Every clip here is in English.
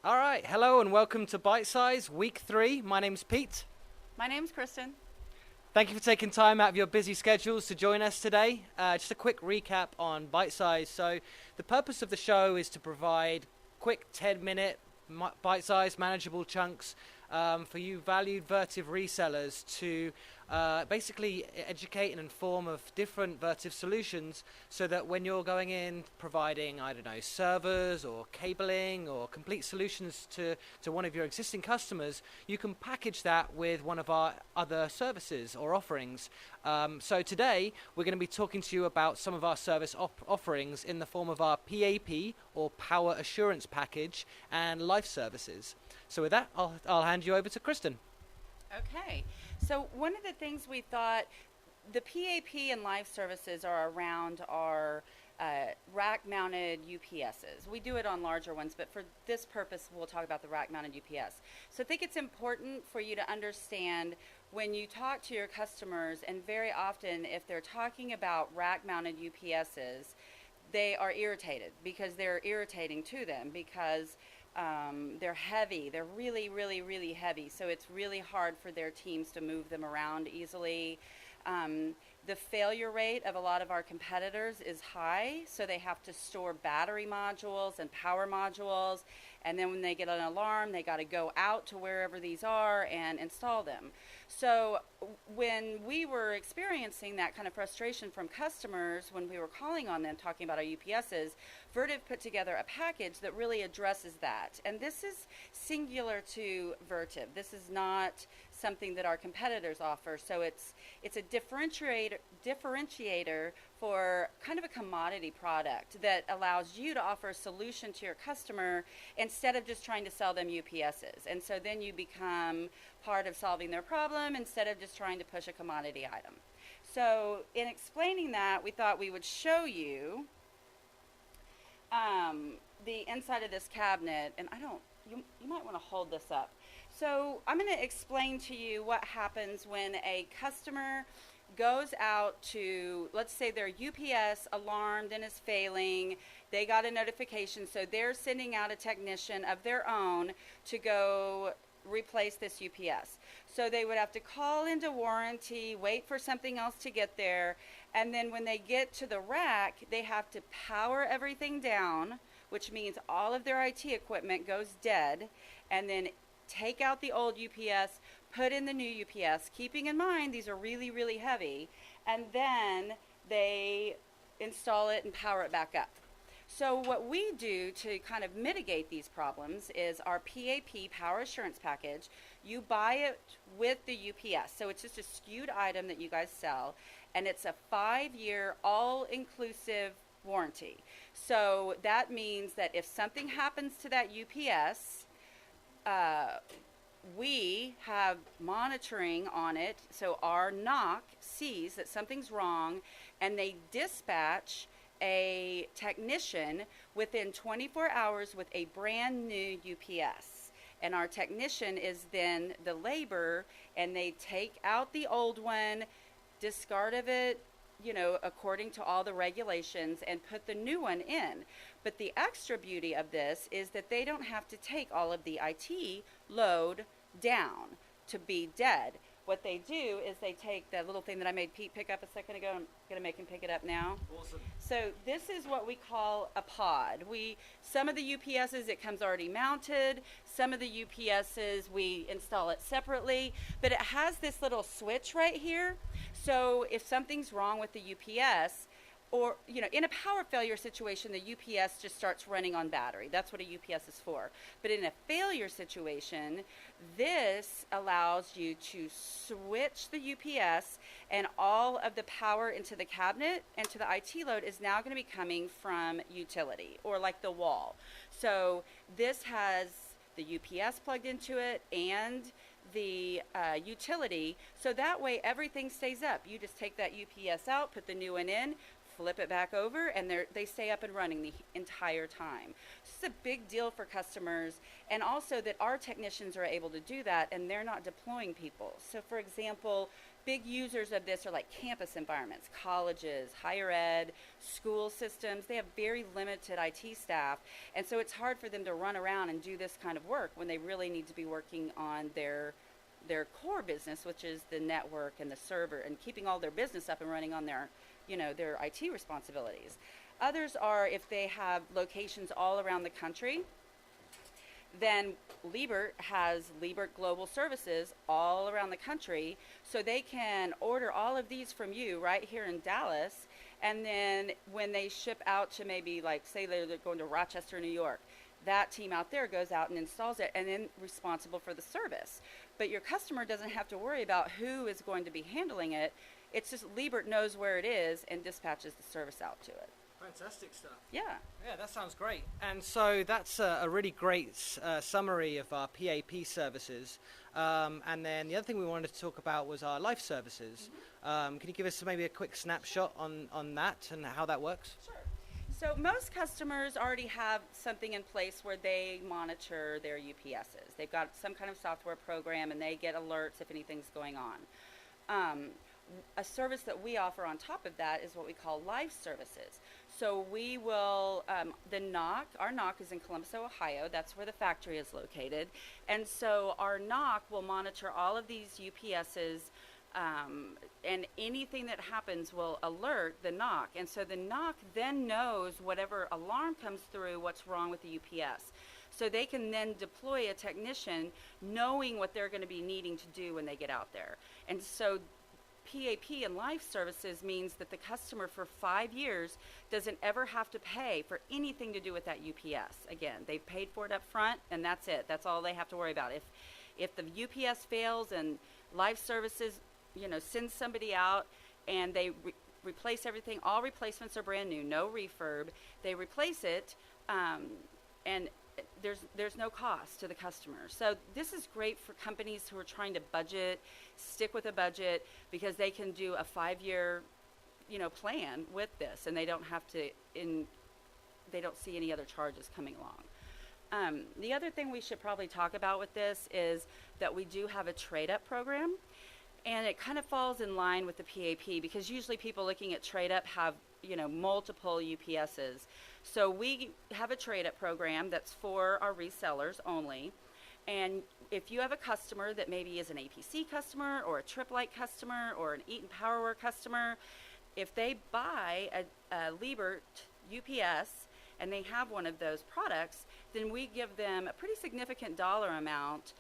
All right, hello and welcome to Bitesize, week 3. My name's Pete. My name's Kristin. Thank you for taking time out of your busy schedules to join us today. Just a quick recap on Bitesize. So the purpose of the show is to provide quick 10-minute bite-sized manageable chunks for you valued Vertiv resellers to basically educate and inform of different Vertiv solutions so that when you're going in providing, I don't know, servers or cabling or complete solutions to one of your existing customers, you can package that with one of our other services or offerings. So today we're going to be talking to you about some of our service offerings in the form of our PAP or Power Assurance Package and Life services. So with that, I'll hand you over to Kristin. Okay, so one of the things we thought, the PAP and Life services are around our rack-mounted UPSs. We do it on larger ones, but for this purpose, we'll talk about the rack-mounted UPS. So I think it's important for you to understand when you talk to your customers, and very often if they're talking about rack-mounted UPSs, they are irritated because they're irritating to them because they're heavy. They're really, really, really heavy. So it's really hard for their teams to move them around easily. The failure rate of a lot of our competitors is high, so they have to store battery modules and power modules, and then when they get an alarm, they got to go out to wherever these are and install them. So when we were experiencing that kind of frustration from customers, when we were calling on them talking about our UPSs, Vertiv put together a package that really addresses that. And this is singular to Vertiv. This is not something that our competitors offer. So it's a differentiator for kind of a commodity product that allows you to offer a solution to your customer instead of just trying to sell them UPSs. And so then you become part of solving their problem instead of just trying to push a commodity item. So in explaining that, we thought we would show you the inside of this cabinet, and you might want to hold this up. So I'm going to explain to you what happens when a customer goes out to, let's say their UPS alarmed and is failing. They got a notification, so they're sending out a technician of their own to go replace this UPS. So they would have to call into warranty, wait for something else to get there, and then when they get to the rack, they have to power everything down, which means all of their IT equipment goes dead, and then take out the old UPS, put in the new UPS, keeping in mind these are really, really heavy, and then they install it and power it back up. So what we do to kind of mitigate these problems is our PAP Power Assurance Package. You buy it with the UPS, so it's just a SKU'd item that you guys sell, and it's a 5-year all-inclusive warranty. So that means that if something happens to that UPS, we have monitoring on it, so our NOC sees that something's wrong, and they dispatch a technician within 24 hours with a brand new UPS. And our technician is then the labor, and they take out the old one, discard of it, according to all the regulations, and put the new one in. But the extra beauty of this is that they don't have to take all of the IT load down to be dead. What they do is they take that little thing that I made Pete pick up a second ago. I'm going to make him pick it up now. Awesome. So this is what we call a pod. Some of the UPSs, it comes already mounted. Some of the UPSs, we install it separately. But it has this little switch right here. So if something's wrong with the UPS, or, in a power failure situation, the UPS just starts running on battery. That's what a UPS is for. But in a failure situation, this allows you to switch the UPS, and all of the power into the cabinet and to the IT load is now going to be coming from utility, or like the wall. So this has the UPS plugged into it and the utility, so that way everything stays up. You just take that UPS out, put the new one in, flip it back over, and they stay up and running the entire time. This is a big deal for customers, and also that our technicians are able to do that, and they're not deploying people. So for example, big users of this are like campus environments, colleges, higher ed, school systems. They have very limited IT staff, and so it's hard for them to run around and do this kind of work when they really need to be working on their core business, which is the network and the server and keeping all their business up and running on their, their IT responsibilities. Others are if they have locations all around the country, then Liebert has Liebert Global Services all around the country, so they can order all of these from you right here in Dallas, and then when they ship out to maybe, like, say they're going to Rochester, New York, that team out there goes out and installs it and then responsible for the service. But your customer doesn't have to worry about who is going to be handling it. It's just Liebert knows where it is and dispatches the service out to it. Fantastic stuff. Yeah. Yeah, that sounds great. And so that's a really great summary of our PAP services. And then the other thing we wanted to talk about was our life services. Can you give us maybe a quick snapshot on that and how that works? Sure. So most customers already have something in place where they monitor their UPSs. They've got some kind of software program and they get alerts if anything's going on. A service that we offer on top of that is what we call life services. So we will, the NOC, our NOC is in Columbus, Ohio. That's where the factory is located. And so our NOC will monitor all of these UPSs, and anything that happens will alert the NOC. And so the NOC then knows whatever alarm comes through, what's wrong with the UPS. So they can then deploy a technician knowing what they're going to be needing to do when they get out there. And so PAP and Life Services means that the customer for 5 years doesn't ever have to pay for anything to do with that UPS. Again, they've paid for it up front, and that's it. That's all they have to worry about. If the UPS fails and Life Services, sends somebody out and they replace everything, all replacements are brand new, no refurb. They replace it, and there's no cost to the customer. So this is great for companies who are trying to stick with a budget, because they can do a 5-year, plan with this, and they don't have to, they don't see any other charges coming along. The other thing we should probably talk about with this is that we do have a trade-up program, and it kind of falls in line with the PAP, because usually people looking at trade-up have, multiple UPSs. So we have a trade-up program that's for our resellers only. And if you have a customer that maybe is an APC customer or a Triplite customer or an Eaton Powerware customer, if they buy a Liebert UPS and they have one of those products, then we give them a pretty significant dollar amount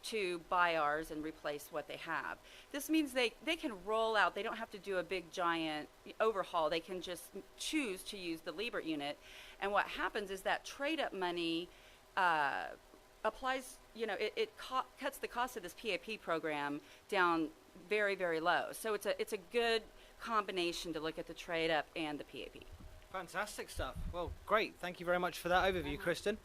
to buy ours and replace what they have. This means they can roll out. They don't have to do a big giant overhaul. They can just choose to use the Liebert unit. And what happens is that trade-up money applies, it cuts the cost of this PAP program down very, very low. So it's a good combination to look at the trade-up and the PAP. Fantastic stuff. Well, great. Thank you very much for that overview, Kristin.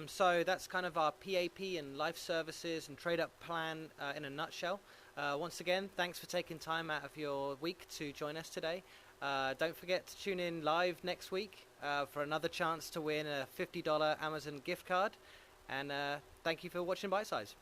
So that's kind of our PAP and life services and trade-up plan in a nutshell. Once again, thanks for taking time out of your week to join us today. Don't forget to tune in live next week for another chance to win a $50 Amazon gift card. And thank you for watching Bitesize.